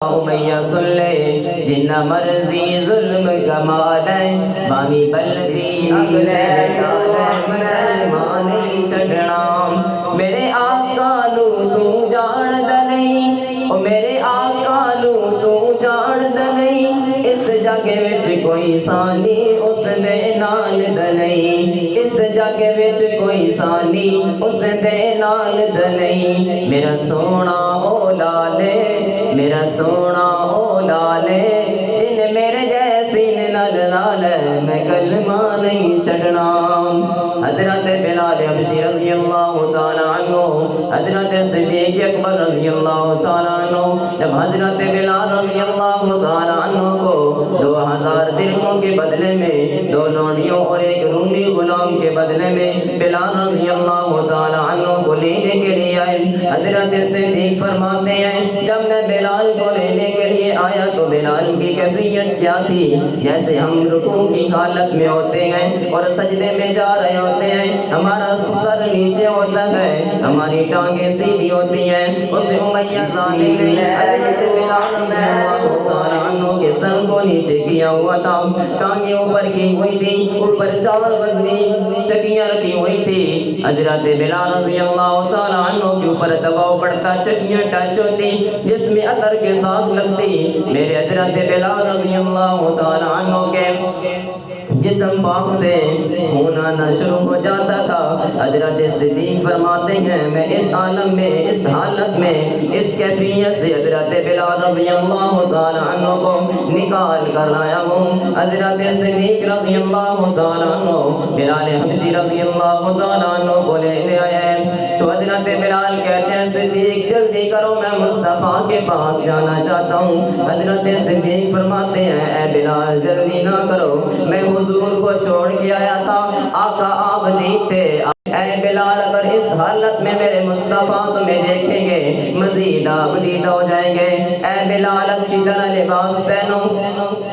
امیہ سن لے جنہ مرضی ظلم کمال ہے بامی بلدی اگلے مانی چھڑنا میرے آقا نو تو جان دنئی او میرے آقا نو تو جان دنئی اس جگہ وچ کوئی ثانی اس دے نال دنئی اس جگہ وچ کوئی ثانی اس دے نال دنئی میرا سونا او لالے میرا سونا او لالے جن میرے جیسی نل لالے میں کلمہ نہیں چھڑنا حضرت بلال حبشی رضی اللہ تعالی عنہ حضرت صدیق اکبر رضی اللہ تعالی عنہ جب حضرت بلال رضی اللہ تعالی عنہ کو 2000 درہموں کے بدلے میں 2 لونڈیوں اور ایک رومی غلام کے بدلے میں بلال رضی اللہ تعالی عنہ کو لینے کے لیے آئے حضرت صدیق فرماتے ہیں جب میں بلال کو لینے کے لیے آیا تو بلال کی کیفیت کیا تھی جیسے ہم رکوع کی حالت میں ہوتے ہیں اور سجدے میں جا رہے ہوتے ہیں ہمارا سر نیچے ہوتا ہے ہماری ٹانگیں سیدھی ہوتی ہیں اس امیہ ظالم نے حضرت بلال رضی اللہ تعالی عنہ کے سر کو نیچے کیا ہوا تھا ٹانگیں اوپر کی ہوئی تھی اوپر 4 وزنی چکیاں رکھی ہوئی تھی حضرت بلال رضی اللہ تعالی عنہ کے اوپر دباؤ پڑتا چکیاں ٹچ ہوتی جس میں عطر کے ساتھ لگتی میرے حضرت بلال رضی اللہ تعالی عنہ کے جسم پاک سے خون آنا شروع ہو جاتا تھا حضرت صدیق فرماتے ہیں میں اس عالم میں اس حالت میں اس کیفیت سے حضرت بلال رضی اللہ تعالی عنہ کو نکال کر لایا ہوں حضرت صدیق رضی اللہ تعالی عنہ بلال حبشی رضی اللہ تعالی عنہ کو لینے آئے ہیں تو حضرت بلال کہتے ہیں صدیق جلدی کرو میں مصطفیٰ کے پاس جانا چاہتا ہوں حضرت صدیق فرماتے ہیں اے بلال جلدی نہ کرو میں حضور کو چھوڑ کے آیا تھا آقا عابدی تھے اے بلال اگر اس حالت میں میرے مصطفیٰ تمہیں دیکھیں گے مزید عابدیدہ ہو جائیں گے اے بلال اچھی طرح لباس پہنو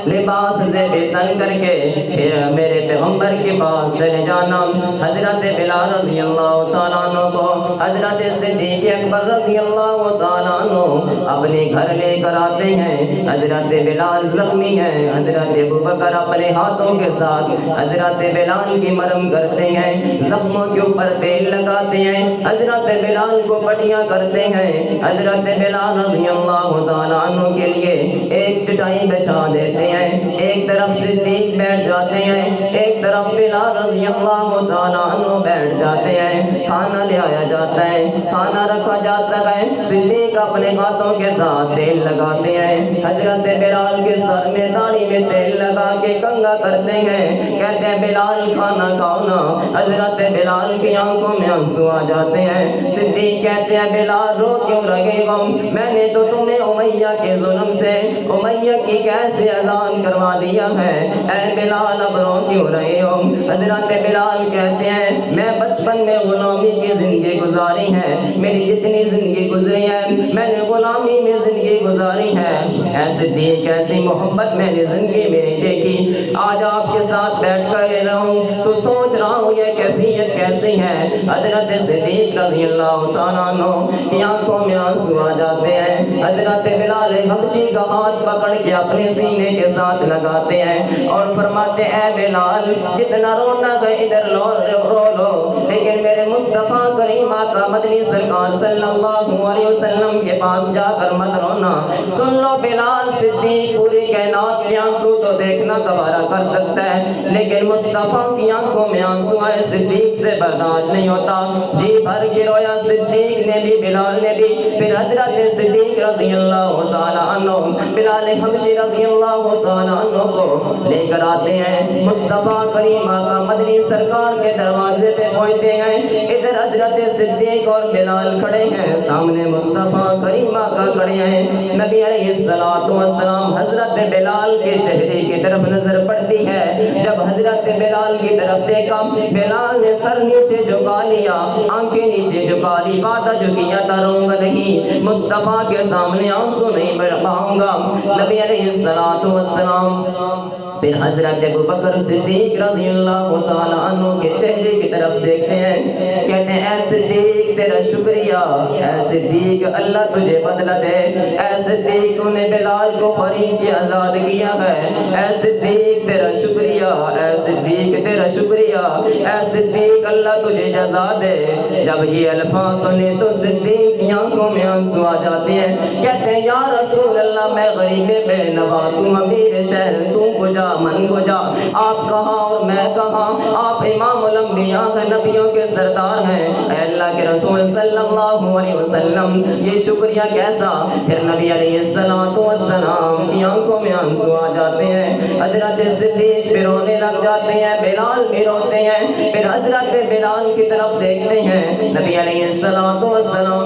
لباس سے بے تن کر کے پھر میرے پیغمبر کے پاس چلے جانا حضرت بلال رضی اللہ تعالیٰ عنہ کو حضرت صدیق اکبر رضی اللہ تعالیٰ عنہ اپنے گھر لے کر آتے ہیں حضرت بلال زخمی ہیں حضرت ابوبکر اپنے ہاتھوں کے ساتھ حضرت بلال کی مرہم کرتے ہیں زخموں کے اوپر تیل لگاتے ہیں حضرت بلال کو پٹیاں کرتے ہیں حضرت بلال رضی اللہ تعالیٰ عنہ کے لیے ایک چٹائی بچھا دیتے ہیں ایک طرف صدیق بیٹھ جاتے ہیں ایک طرف بلال رضی اللہ تعالیٰ عنہ بیٹھ جاتے ہیں کھانا لے آیا جاتا ہے کھانا رکھا جاتا ہے صدیق اپنے ہاتھوں کے ساتھ تیل لگاتے ہیں حضرت بلال کے سر میں داڑھی میں تیل لگا کے کنگھا کرتے ہیں کہتے ہیں بلال کھانا کھاؤ نا حضرت بلال کی آنکھوں میں آنسو آ جاتے ہیں صدیق کہتے ہیں بلال رو کیوں رہے گا میں نے تو تمہیں امیہ کے ظلم سے امیہ کی کیسے اذان کروا دیا ہے اے بلال اب رو کیوں رہے ہو حضرت بلال کہتے ہیں میں بچپن میں غلامی کی زندگی گزاری ہے میری جتنی زندگی گزری ہے میں نے غلامی میں زندگی گزاری ہے اے صدیق ایسی محبت میں نے زندگی میں نہیں دیکھی آج آپ کے ساتھ بیٹھ کر رہا ہوں تو سوچ رہا ہوں یہ کیفیت کیسی ہے حضرت صدیق رضی اللہ تعالیٰ عنہ کی آنکھوں میں آنسو آ جاتے ہیں حضرت بلال حبشی کا ہاتھ پکڑ کے اپنے سینے کے ساتھ لگاتے ہیں اور فرماتے ہیں اے بلال جتنا رونا ہے ادھر رو لو لیکن میرے مصطفیٰ کریم آقا مدنی سرکار صلی اللہ علیہ وسلم کے پاس جا کر مت رونا سن لو بلال صدیق پوری کائنات کے آنسو تو دیکھنا گوارا کر سکتا ہے لیکن مصطفیٰ کی آنکھوں میں آنسو آئے صدیق سے برداشت نہیں ہوتا جی بھر کے رویا صدیق نے بھی بلال نے بھی پھر حضرت صدیق رضی اللہ تعالیٰ عنہ بلال حبشی رضی اللہ تعالیٰ عنہ کو لے کر آتے ہیں مصطفیٰ کریم آقا مدنی سرکار کے دروازے پہ پہنچتے ہیں ادھر حضرت صدیق اور بلال کھڑے ہیں سامنے مصطفیٰ کریم آقا کھڑے ہیں نبی علیہ السلام حضرت بلال کے چہرے کی طرف نظر پڑتی ہے جب حضرت بلال کی طرف دیکھا بلال نے سر نیچے جھکا لیا آنکھیں نیچے جھکا لی وعدہ جو کیا تھا روں گا نہیں مصطفیٰ کے سامنے آنسو نہیں بہاؤں گا نبی علیہ السلام پھر حضرت ابوبکر صدیق رضی اللہ تعالیٰ عنہ کے چہرے کی طرف دیکھتے ہیں، کہتے ہیں اے صدیق تیرا شکریہ، اے صدیق اللہ تجھے بدلہ دے، اے صدیق تو نے بلال کو خرید کے آزاد کیا ہے، اے صدیق تیرا شکریہ، اے صدیق تیرا شکریہ، اے صدیق اللہ تجھے جزا دے۔ جب یہ الفاظ سنے تو صدیق کی آنکھوں میں آنسو آ جاتے ہیں، کہتے ہیں یا رسول اللہ میں غریب بے نوا، تم امیر شہر، تم کو جا من کو جا، آپ کہاں اور میں کہاں، آپ امام الانبیاء ہیں، نبیوں کے سردار ہیں، اے اللہ کے رسول صلی اللہ علیہ وسلم یہ شکریہ کیسا؟ پھر نبی علیہ السلام کی آنکھوں میں آنسو آ جاتے ہیں، حضرت صدیق بھی رونے لگ جاتے ہیں، بلال بھی روتے ہیں، پھر حضرت بلال کی طرف دیکھتے ہیں، نبی علیہ السلام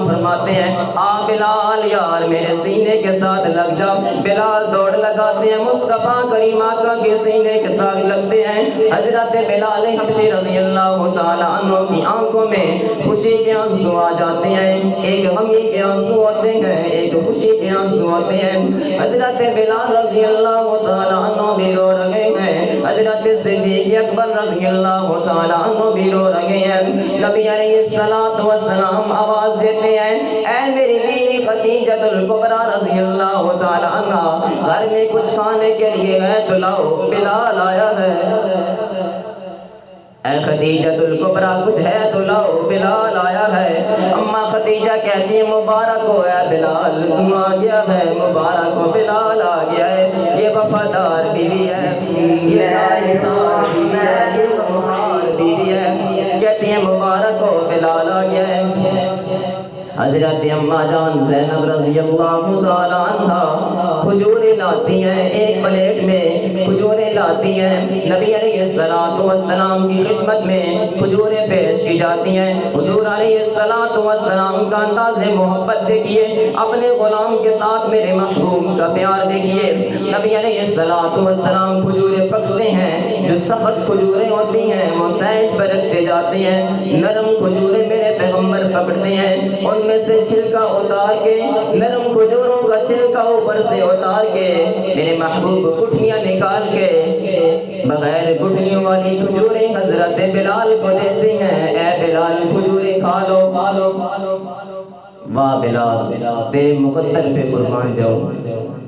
فرماتے ہیں آ بلال یار میرے سینے کے ساتھ لگ جا۔ بلال دوڑ لگاتے ہیں، مصطفیٰ کریم آقا کے سینے کے ساتھ لگتے ہیں، حضرت بلال حبشی رضی اللہ تعالیٰ عنہ کی آنکھوں میں خوشی کے آنسو آ جاتے ہیں، ایک غمی کے آنسو ہوتے ہیں، ایک خوشی کے آنسو ہوتے ہیں۔ حضرت بلال رضی اللہ تعالیٰ عنہ بھی رو رہے ہیں، حضرت صدیق اکبر رضی اللہ تعالیٰ عنہ بھی رو رہے ہیں۔ نبی علیہ السلام آواز دیتے ہیں اے میری بیوی خدیجہ الکبریٰ رضی اللہ تعالیٰ عنہ، گھر میں کچھ کھانے کے لیے ہے تو لاؤ، بلال آیا ہے۔ اے خدیجہ الکبریٰ کچھ ہے تو لاؤ، بلال آیا ہے۔ اماں خدیجہ کہتی ہے مبارک ہو اے بلال، تم آ گیا ہے، مبارک ہو بلال آ گیا ہے، یہ وفادار بیوی ہے، یہ وفادار بیوی ہے، کہتی ہے مبارک ہو بلال آ گیا ہے۔ حضرت اماں جان زینب رضی اللہ تعالیٰ عنہ کھجوریں لاتی ہیں، ایک پلیٹ میں کھجوریں لاتی ہیں، نبی علیہ السلام کی خدمت میں کھجوریں پیش کی جاتی ہیں۔ حضور علیہ السلام کا انداز محبت دیکھیے، اپنے غلام کے ساتھ میرے محبوب کا پیار دیکھیے۔ نبی علیہ السلام کھجوریں پکتے ہیں، جو سخت کھجوریں ہوتی ہیں وہ سائڈ پر رکھتے جاتے ہیں، نرم کھجوریں میرے پیغمبر پکڑتے ہیں، ان میں سے چھلکا اتار کے، نرم کھجوروں کا چھلکا اوپر سے اتار کے میرے محبوب گٹھلیاں نکال کے بغیر گٹھلیوں والی کھجوریں حضرت بلال کو دیتے ہیں، اے بلال کھجوریں کھا لو۔ واہ بلال تیرے مقدر پہ قربان جاؤں،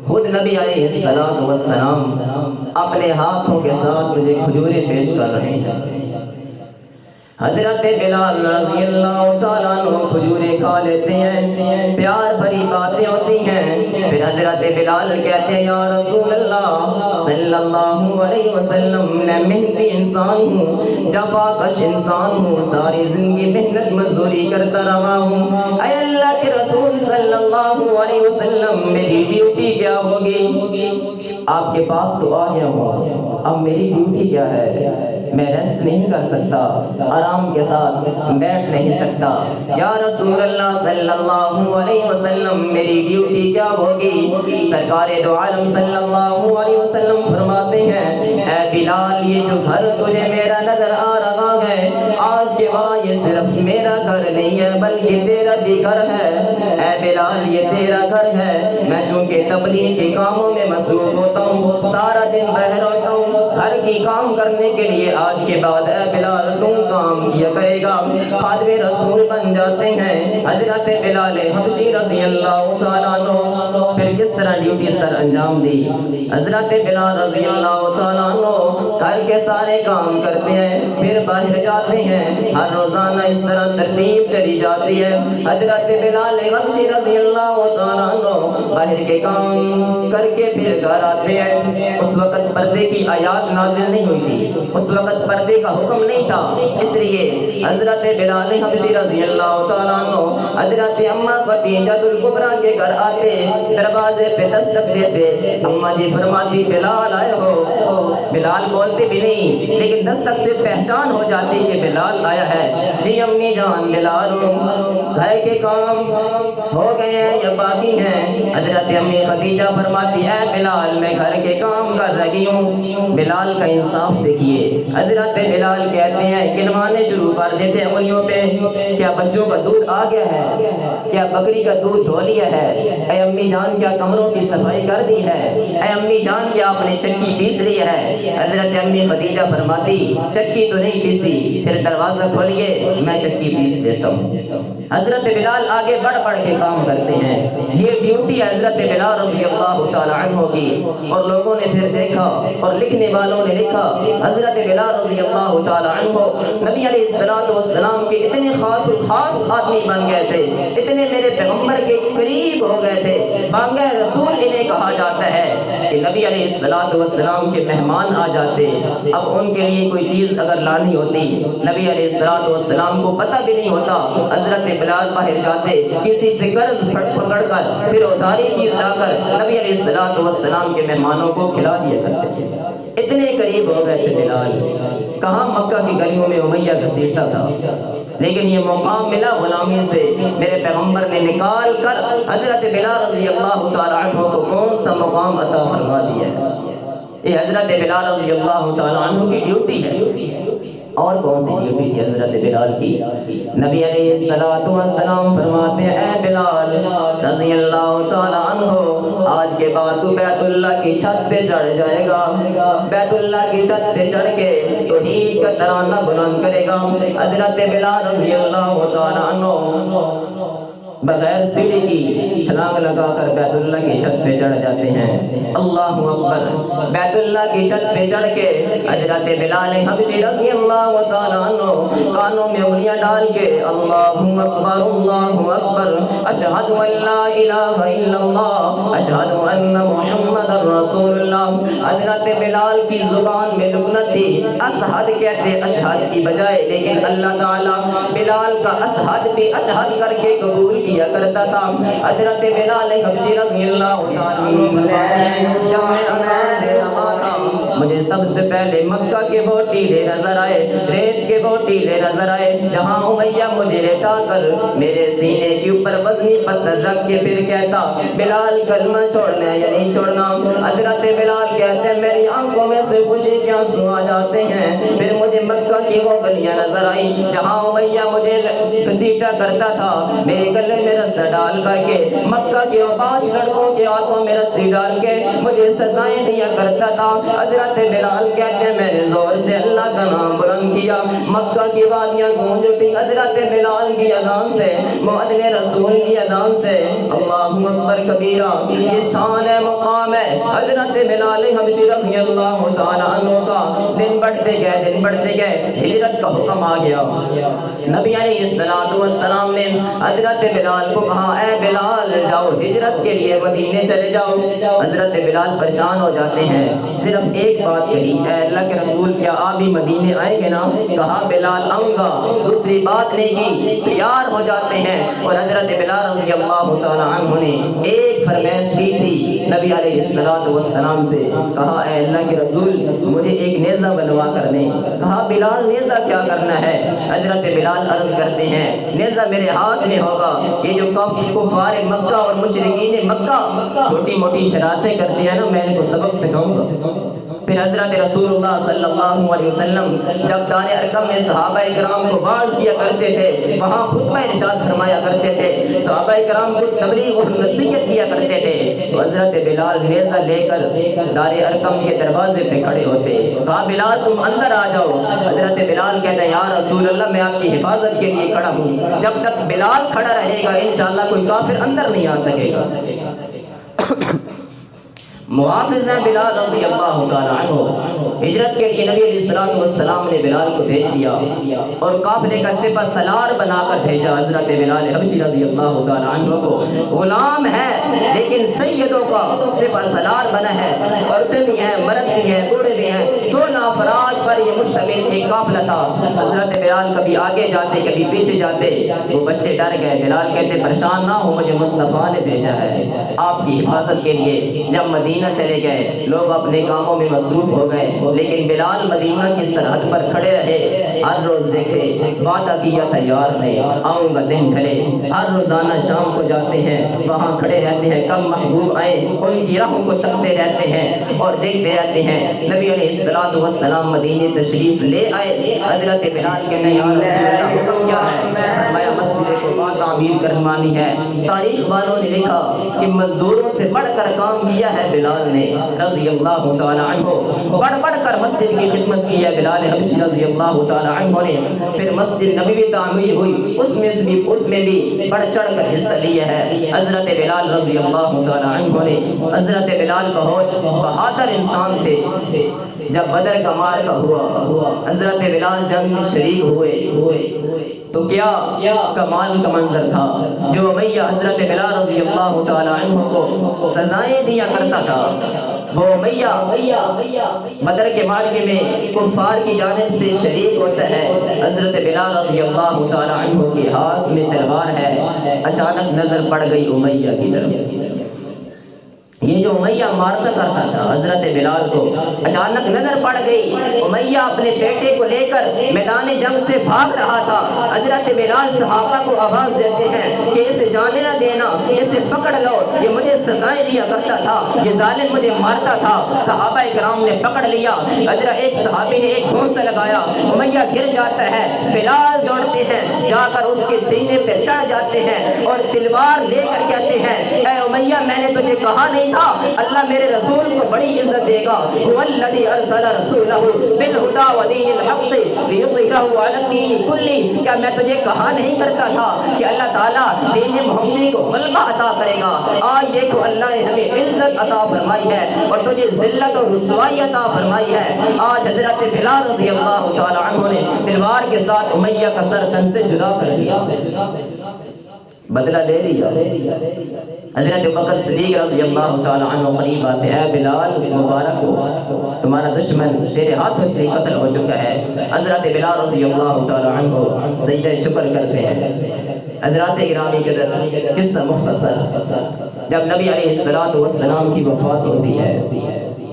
خود نبی علیہ السلام اپنے ہاتھوں کے ساتھ تجھے کھجوریں پیش کر رہے ہیں۔ حضرت بلال رضی اللہ تعالیٰ عنہ کھجوریں کھا لیتے ہیں، پیار بھری باتیں ہوتی ہیں، پھر حضرت بلال کہتے ہیں یا رسول اللہ صلی اللہ علیہ وسلم میں محنتی انسان ہوں، جفا کش انسان ہوں، ساری زندگی محنت مزدوری کرتا رہا ہوں، اے اللہ کے رسول صلی اللہ علیہ وسلم میری ڈیوٹی کیا ہوگی؟ آپ کے پاس تو آ گیا ہوں، اب میری ڈیوٹی کیا ہے؟ میں ریسٹ نہیں کر سکتا، آرام کے ساتھ بیٹھ نہیں سکتا، یا رسول اللہ صلی اللہ علیہ وسلم میری ڈیوٹی کیا ہوگی؟ سرکار دو عالم صلی اللہ علیہ وسلم فرماتے ہیں اے بلال یہ جو گھر تجھے میرا نظر آ رہا ہے، آج کے بعد یہ صرف میرا گھر نہیں ہے بلکہ تیرا بھی گھر ہے، اے بلال یہ تیرا گھر ہے، میں چونکہ تبلیغ کے کاموں میں مصروف ہوتا ہوں، سارا دن باہر ہوتا ہوں، گھر کی کام کرنے کے لیے آج کے بعد اے بلال تم کام کیا کرے گا، خادم رسول بن جاتے ہیں حضرت بلال حبشی رضی اللہ تعالیٰ عنہ۔ پھر کس طرح ڈیوٹی سر انجام دی؟ حضرت بلال رضی اللہ تعالیٰ عنہ گھر کے سارے کام کرتے ہیں، پھر باہر جاتے ہیں، ہر روزانہ اس طرح ترتیب چلی جاتی ہے، حضرت بلال حبشی رضی اللہ تعالیٰ عنہ باہر کے کام کر کے پھر گھر آتے ہیں۔ اس وقت پردے کی آیات نازل نہیں ہوئی تھی، اس وقت پردے کا حکم نہیں تھا، اس لیے حضرت بلال حبشی رضی اللہ تعالیٰ عنہ حضرت اماں خدیجہ الکبریٰ کے گھر آتے، دروازے پہ دستک دیتے، اماں جی فرماتی بلال آئے ہو، بلال بولتے بھی نہیں لیکن دستک سے پہچان ہو جاتی کہ بلال آیا ہے، جی امی جان بلال ہوں، گھر کے کام ہو گئے ہیں یا باقی ہیں؟ حضرت امی خدیجہ فرماتی اے بلال میں میں گھر کے کام کر رہی ہوں۔ بلال کا انصاف دیکھیے، حضرت بلال کہتے ہیں گنوانے شروع کر دیتے ہیں انگلیوں پہ، کیا بچوں کا دودھ آ گیا ہے؟ کیا بکری کا دودھ دھو لیا ہے؟ اے امی جان کیا کمروں کی صفائی کر دی ہے؟ اے امی جان کیا آپ نے چکی پیس لی ہے؟ حضرت امی خدیجہ فرماتی چکی تو نہیں پیسی، پھر دروازہ کھولیے میں چکی پیس دیتا ہوں۔ حضرت بلال آگے بڑھ بڑھ کے کام کرتے ہیں، یہ ڈیوٹی ہے حضرت بلال رضی اللہ تعالی عنہ کی۔ اور لوگوں نے پھر دیکھا اور لکھنے والوں نے لکھا حضرت بلال رضی اللہ تعالی عنہ نبی علیہ السلام کے اتنے خاص آدمی بن گئے تھے، اتنے میرے پیغمبر کے قریب ہو گئے تھے، بانگہ رسول انہیں کہا جاتا ہے کہ نبی علیہ السلام کے مہمان آ جاتے، اب ان کے لیے کوئی چیز اگر لانی ہوتی، نبی علیہ السلام کو پتہ بھی نہیں ہوتا، حضرت بلال باہر جاتے کسی سے قرض پکڑ کر پھر ادھاری چیز لا کر نبی علیہ السلام کے مہمانوں کو کھلا دیا کرتے تھے۔ اتنے قریب ہو گئے تھے بلال، کہاں مکہ کی گلیوں میں امیہ گھسیٹتا تھا، لیکن یہ مقام ملا غلامی سے، میرے پیغمبر نے نکال کر حضرت بلال رضی اللہ تعالی عنہ کو کون سا مقام عطا فرما دیا ہے۔ یہ حضرت بلال رضی اللہ تعالی عنہ کی ڈیوٹی ہے۔ اور کون سی ڈیوٹی تھی حضرت بلال کی؟ نبی علیہ السلام فرماتے ہیں اے بلال رضی اللہ تعالی عنہ، آج کے بعد تو بیت اللہ کی چھت پہ چڑھ جائے گا، بیت اللہ کی چھت پہ چڑھ کے توحید کا ترانہ بلند کرے گا۔ حضرت بلال رضی اللہ تعالی عنہ بغیر سیڑھی کی چھلانگ لگا کر بیت اللہ کی چھت پہ چڑھ جاتے ہیں۔ اللہ اکبر، بیت اللہ کی چھت پہ چڑھ کے حضرت بلال حبشی رضی اللہ تعالیٰ عنہ کانوں میں انگلیاں ڈال کے اللہ اکبر، اشہد ان لا الہ الا اللہ، اشہد ان محمد رسول اللہ۔ حضرت بلال کی زبان میں لکنت تھی، اشہد کہتے اشہد کی بجائے، لیکن اللہ تعالیٰ بلال کا اشہد بھی اشہد کر کے قبول کیا کرتا تھا۔ حضرت بلال حبشی رضی اللہ جب میں اذان دے رہا تھا مجھے سب سے پہلے مکہ کے وہ ٹیلے نظر آئے، ریت کے وہ ٹیلے نظر آئے جہاں امیہ مجھے لٹا کر میرے سینے کے اوپر وزنی پتھر رکھ کے پھر کہتا بلال کلمہ چھوڑنا ہے یا نہیں چھوڑنا۔ حضرت بلال کہتے ہیں میری آنکھوں میں سے خوشی کے آنسو آ جاتے ہیں۔ پھر مجھے مکہ کی وہ گلیاں نظر آئی جہاں امیہ مجھے گھسیٹا کرتا تھا، میرے گلے میں رسا ڈال کر کے مکہ کے 5 لڑکوں کے ہاتھوں میں رسی ڈال کے مجھے سزائیں دیا کرتا تھا۔ حضرت بلال کہتے ہیں میں نے زور سے اللہ کا نام بلند کیا، مکہ کی وادیاں گونج اٹھی حضرت بلال کی اذان سے، مؤذن رسول کی اذان سے۔ اللہ اکبر کبیرہ، یہ شان ہے، مقام ہے حضرت بلال حبشی رضی اللہ تعالیٰ عنہ کا۔ دن بڑھتے گئے ہجرت کا حکم آ گیا۔ نبی علیہ السلام نے حضرت بلال کو کہا اے بلال جاؤ ہجرت کے لیے مدینے چلے جاؤ۔ حضرت بلال پریشان ہو جاتے ہیں، صرف ایک بات کہی اے اللہ کے رسول کیا آپ بھی مدینے آئیں گے نا؟ کہا بلال آؤں گا، دوسری بات نہیں کی، تیار ہو جاتے ہیں۔ اور حضرت بلال رضی اللہ تعالی عنہ نے ایک فرمائش کی تھی نبی علیہ السلام سے، کہا اے اللہ کے رسول مجھے ایک نیزہ بنوا کر دیں۔ کہا بلال نیزہ کیا کرنا ہے؟ حضرت بلال عرض کرتے ہیں نیزہ میرے ہاتھ میں ہوگا، یہ جو کفار مکہ اور مشرکین مکہ چھوٹی موٹی شرارتیں کرتے ہیں نا، میں ان کو سبق سکھاؤں گا۔ پھر حضرت رسول اللہ صلی اللہ علیہ وسلم جب دار ارقم میں صحابہ کرام کو واعظ کیا کرتے تھے، وہاں خطبہ ارشاد فرمایا کرتے تھے، صحابہ کرام کو تبلیغ اور نصیحت کیا کرتے تھے، تو حضرت بلال نیزہ لے کر دار ارقم کے دروازے پہ کھڑے ہوتے۔ کہا بلال تم اندر آ جاؤ۔ حضرت بلال کہتے ہیں یا رسول اللہ میں آپ کی حفاظت کے لیے کھڑا ہوں، جب تک بلال کھڑا رہے گا انشاءاللہ کوئی کافر اندر نہیں آ سکے گا۔ محافظ ہے بلال رضی اللہ تعالیٰ عنہ۔ ہجرت کے لیے نبی علیہ السلام نے بلال کو بھیج دیا اور قافلے کا سپہ سالار بنا کر بھیجا حضرت بلال حبشی رضی اللہ تعالیٰ عنہ کو۔ غلام ہے لیکن سیدوں کا سپہ سالار بنا ہے، عورتیں بھی ہیں، مرد بھی ہیں، بوڑھے بھی ہیں، 16 افراد پر یہ مشتمل ایک قافلہ تھا۔ حضرت بلال کبھی آگے جاتے کبھی پیچھے جاتے، وہ بچے ڈر گئے۔ بلال کہتے پریشان نہ ہو، مجھے مصطفیٰ نے بھیجا ہے آپ کی حفاظت کے لیے۔ جب مدینہ مدینہ چلے گئے، لوگ اپنے کاموں میں مصروف ہو گئے، لیکن بلال مدینہ کی سرحد پر کھڑے رہے۔ ہر روز دیکھتے، وعدہ کیا تھا یار نے آؤں گا دن ڈھلے، ہر روزانہ شام کو جاتے ہیں، وہاں کھڑے رہتے ہیں، کب محبوب آئے ان کی راہوں کو تکتے رہتے ہیں اور دیکھتے رہتے ہیں۔ نبی علیہ الصلوۃ والسلام مدینے تشریف لے آئے۔ حضرت بلال کہتے ہیں یا رسول اللہ حکم کیا ہے؟ فرمایا مسجد قباء تعمیر کروانی ہے۔ تاریخ والوں نے لکھا کہ مزدوروں سے بڑھ کر کام کیا ہے بلال نے رضی اللہ تعالی عنہ، بڑھ کر مسجد کی خدمت کی ہے بلال حبشی رضی اللہ تعالی عنہ نے۔ پھر مسجد نبوی تعمیر ہوئی، اس میں بھی بڑھ چڑھ کر حصہ لیا ہے حضرت بلال رضی اللہ تعالی عنہ نے۔ حضرت بلال بہت بہادر انسان تھے۔ جب بدر کا معرکہ ہوا، حضرت بلال جنگ میں شریک ہوئے تو کیا کمال کا منظر تھا۔ جو امیہ حضرت بلال رضی اللہ تعالی عنہ کو سزائیں دیا کرتا تھا، وہ امیہ بدر کے معرکے میں کفار کی جانب سے شریک ہوتا ہے۔ حضرت بلال رضی اللہ تعالی عنہ کے ہاتھ میں تلوار ہے، اچانک نظر پڑ گئی امیہ کی طرف۔ یہ جو امیہ مارتا کرتا تھا حضرت بلال کو، اچانک نظر پڑ گئی۔ امیہ اپنے بیٹے کو لے کر میدان جنگ سے بھاگ رہا تھا۔ حضرت بلال صحابہ کو آواز دیتے ہیں کہ اسے جانے نہ دینا، اسے پکڑ لو، یہ مجھے سزائیں دیا کرتا تھا، یہ ظالم مجھے مارتا تھا۔ صحابہ کرام نے پکڑ لیا۔ حضرت ایک صحابی نے ایک گھونسا لگایا، امیہ گر جاتا ہے۔ بلال دوڑتے ہیں، جا کر اس کے سینے پہ چڑھ جاتے ہیں اور تلوار لے کر کہتے ہیں اے امیہ میں نے تجھے کہا نہیں تھا اللہ میرے رسول کو بڑی عزت دے گا؟ هو الذی ارسل رسولہ بالہدی ودین الحق لیظہرہ علی الدین کلہ۔ کیا میں تجھے کہا نہیں کرتا تھا کہ اللہ تعالیٰ دین محمدی کو غلبہ عطا کرے گا؟ آج دیکھو اللہ نے ہمیں عزت عطا فرمائی ہے اور تجھے ذلت اور رسوائی عطا فرمائی ہے۔ آج حضرت بلال رضی اللہ تعالی عنہ نے تلوار کے ساتھ امیہ کا سر تن سے جدا کر دیا، بدلہ لے لیا۔ حضرت بکر صدیق رضی اللہ تعالی عنہ قریب آتے ہیں، اے بلال مبارک ہو، تمہارا دشمن تیرے ہاتھوں سے قتل ہو چکا ہے۔ حضرت بلال رضی اللہ تعالی عنہ سجدہ شکر کرتے ہیں۔ حضرات گرامی قدر، قصہ مختصر، جب نبی علیہ الصلوۃ والسلام کی وفات ہوتی ہے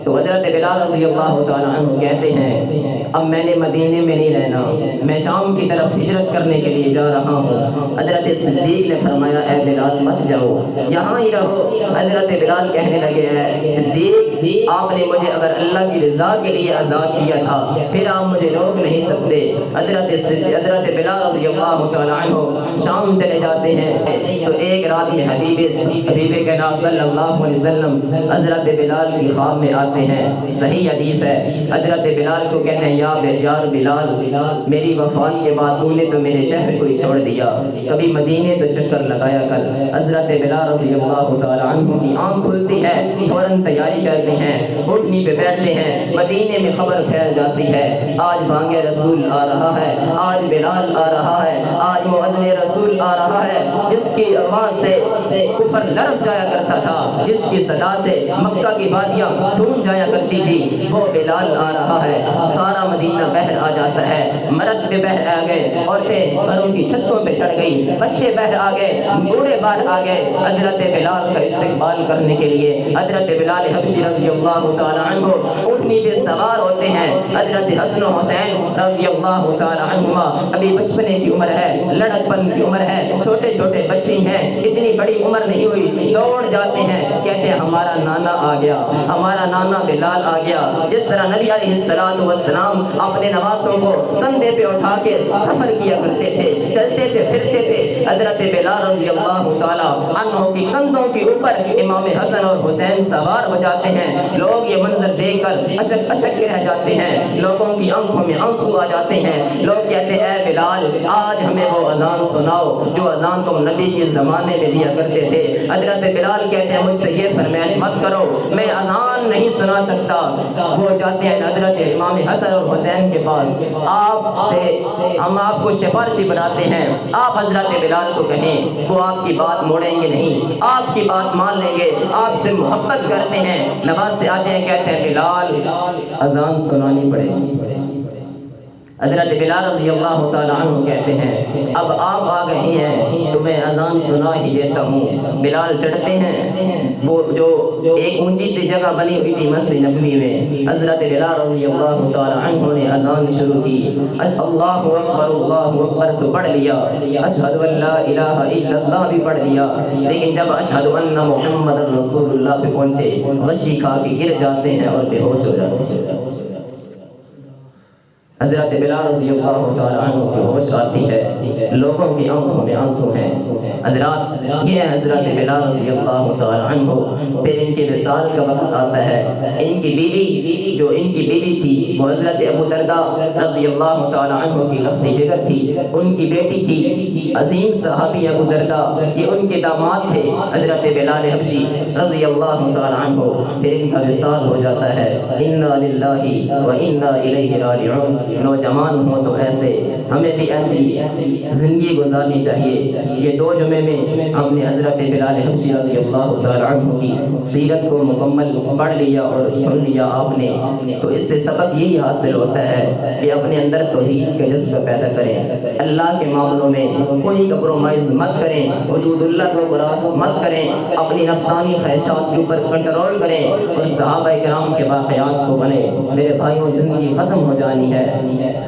تو حضرت بلال رضی اللہ تعالی عنہ کہتے ہیں اب میں نے مدینے میں نہیں رہنا، میں شام کی طرف ہجرت کرنے کے لیے جا رہا ہوں۔ حضرت صدیق نے فرمایا اے بلال مت جاؤ، یہاں ہی رہو۔ حضرت بلال کہنے لگے اے صدیق آپ نے مجھے اگر اللہ کی رضا کے لیے آزاد کیا تھا پھر آپ مجھے روک نہیں سکتے۔ حضرت بلال رضی اللہ تعالی عنہ شام چلے جاتے ہیں تو ایک رات میں حبیب کے نام صلی اللہ علیہ وسلم حضرت بلال کی خواب میں آتے ہیں۔ صحیح حدیث ہے، حضرت بلال کو کہتے ہیں یا بلال میری وفات کے بعد تو نے تو میرے شہر کو ہی چھوڑ دیا، کبھی مدینے تو چکر لگایا کر۔ حضرت بلال رضی اللہ تعالی عنہ کی آنکھ کھلتی ہے، فوراً تیاری کرتے ہیں، اٹھنی پہ بیٹھتے ہیں، مدینے میں خبر پھیل جاتی ہے آج بانگ رسول آ رہا ہے، آج بلال آ رہا ہے، آج مؤذن رسول آ رہا ہے، جس کی آواز سے کفر لرز جایا کرتا تھا، جس کی صدا سے مکہ کی وادیاں ڈھونڈ جایا کرتی تھی، وہ بلال آ رہا ہے۔ سارا مدینہ بہر آ جاتا ہے، مرد پہ بہر آ گئے، عورتیں گھروں کی چھتوں پہ چڑھ گئی، بچے بہر آ گئے، بوڑھے باہر آ گئے حضرت بلال کا استقبال کرنے کے لیے۔ حضرت بلال حبشی رضی اللہ تعالی عنہ اونٹنی پہ سوار ہوتے ہیں۔ حضرت حسن و حسین رضی اللہ تعالی عنہما ابھی بچپنے کی عمر ہے، لڑک پن کی عمر ہے، چھوٹے چھوٹے بچے ہیں، اتنی بڑی عمر نہیں ہوئی، دوڑ جاتے ہیں، کہتے ہیں ہمارا نانا آ گیا، ہمارا نانا بلال آ گیا۔ جس طرح نبی علیہ الصلوۃ والسلام اپنے نواسوں کو کندھے پہ اٹھا کے سفر کیا کرتے تھے، چلتے تھے، پھرتے تھے، حضرت بلال رضی اللہ تعالی عنہ کی کندھوں کے اوپر امام حسن اور حسین سوار ہو جاتے ہیں۔ لوگ یہ منظر دیکھ کر اشک اشک کے رہ جاتے ہیں، لوگوں کی آنکھوں میں آنسو آ جاتے ہیں۔ لوگ کہتے ہیں اے بلال آج ہمیں وہ اذان سناؤ جو اذان تم نبی کے زمانے میں دیا کرتے تھے۔ حضرت بلال کہتے ہیں مجھ سے یہ فرمائش مت کرو، میں اذان نہیں سنا سکتا۔ وہ جاتے ہیں حضرت امام حسن اور حسین کے پاس، آپ سے ہم آپ کو سفارشی بناتے ہیں، آپ حضرت بلال کو کہیں، وہ آپ کی بات موڑیں گے نہیں، آپ کی بات مان لیں گے، آپ سے محبت کرتے ہیں۔ نماز سے آتے ہیں، کہتے ہیں بلال اذان سنانی پڑے گی۔ حضرت بلال رضی اللہ تعالیٰ عنہ کہتے ہیں اب آپ آ گئے ہیں تو میں اذان سنا ہی دیتا ہوں۔ بلال چڑھتے ہیں، وہ جو ایک اونچی سی جگہ بنی ہوئی تھی مسجد نبوی میں، حضرت بلال رضی اللہ تعالیٰ عنہ نے اذان شروع کی، اللہ اکبر تو پڑھ لیا، اشہد ان لا الہ الا اللہ بھی پڑھ لیا، لیکن جب اشہد ان محمد رسول اللہ پہ پہنچے غشی کھا کے گر جاتے ہیں اور بے ہوش ہو جاتے ہیں۔ حضرت بلال رضی اللہ تعالیٰ عنہ کی ہوش آتی ہے، لوگوں کی آنکھوں میں آنسو ہیں۔ حضرات یہ ہے حضرت بلال رضی اللہ تعالیٰ عنہ۔ پھر ان کے وصال کا وقت آتا ہے، ان کی بیوی جو ان کی بیوی تھی وہ حضرت ابو درداء رضی اللہ تعالیٰ عنہ کی لخت جگر تھی، ان کی بیٹی تھی عظیم صحابی ابو درداء، یہ ان کے داماد تھے حضرت بلال حبشی رضی اللہ تعالیٰ عنہ۔ پھر ان کا وصال ہو جاتا ہے، انا للہ و انا الیہ راجعون۔ نوجوان ہوں تو ایسے ہمیں بھی ایسی زندگی گزارنی چاہیے۔ یہ 2 جمعے میں ہم نے حضرت بلال حبشی رضی اللہ تعالیٰ عنہ کی سیرت کو مکمل پڑھ لیا اور سن لیا آپ نے، تو اس سے سبق یہی حاصل ہوتا ہے کہ اپنے اندر توحید کا جذبہ پیدا کریں، اللہ کے معاملوں میں کوئی کمپرومائز مت کریں، حدود اللہ کو کراس مت کریں، اپنی نفسانی خواہشات کے اوپر کنٹرول کریں اور صحابہ کرام کے واقعات کو بنیں۔ میرے بھائیوں، زندگی ختم ہو جانی ہے،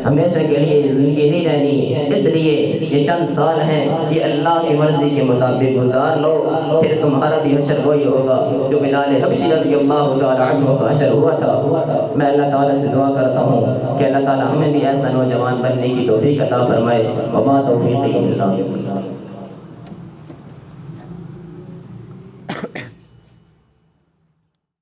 ہمیشہ کے لیے یہ زندگی نہیں رہنی، اس لیے یہ چند سال ہیں یہ اللہ کی مرضی کے مطابق گزار لو، پھر تمہارا بھی حشر وہی ہوگا جو بلال حبشی رضی اللہ تعالیٰ عنہ کا حشر ہوا تھا۔ میں اللہ تعالیٰ سے دعا کرتا ہوں کہ اللہ تعالیٰ ہمیں بھی ایسا نوجوان بننے کی توفیق عطا فرمائے، وما توفیقی الا باللہ۔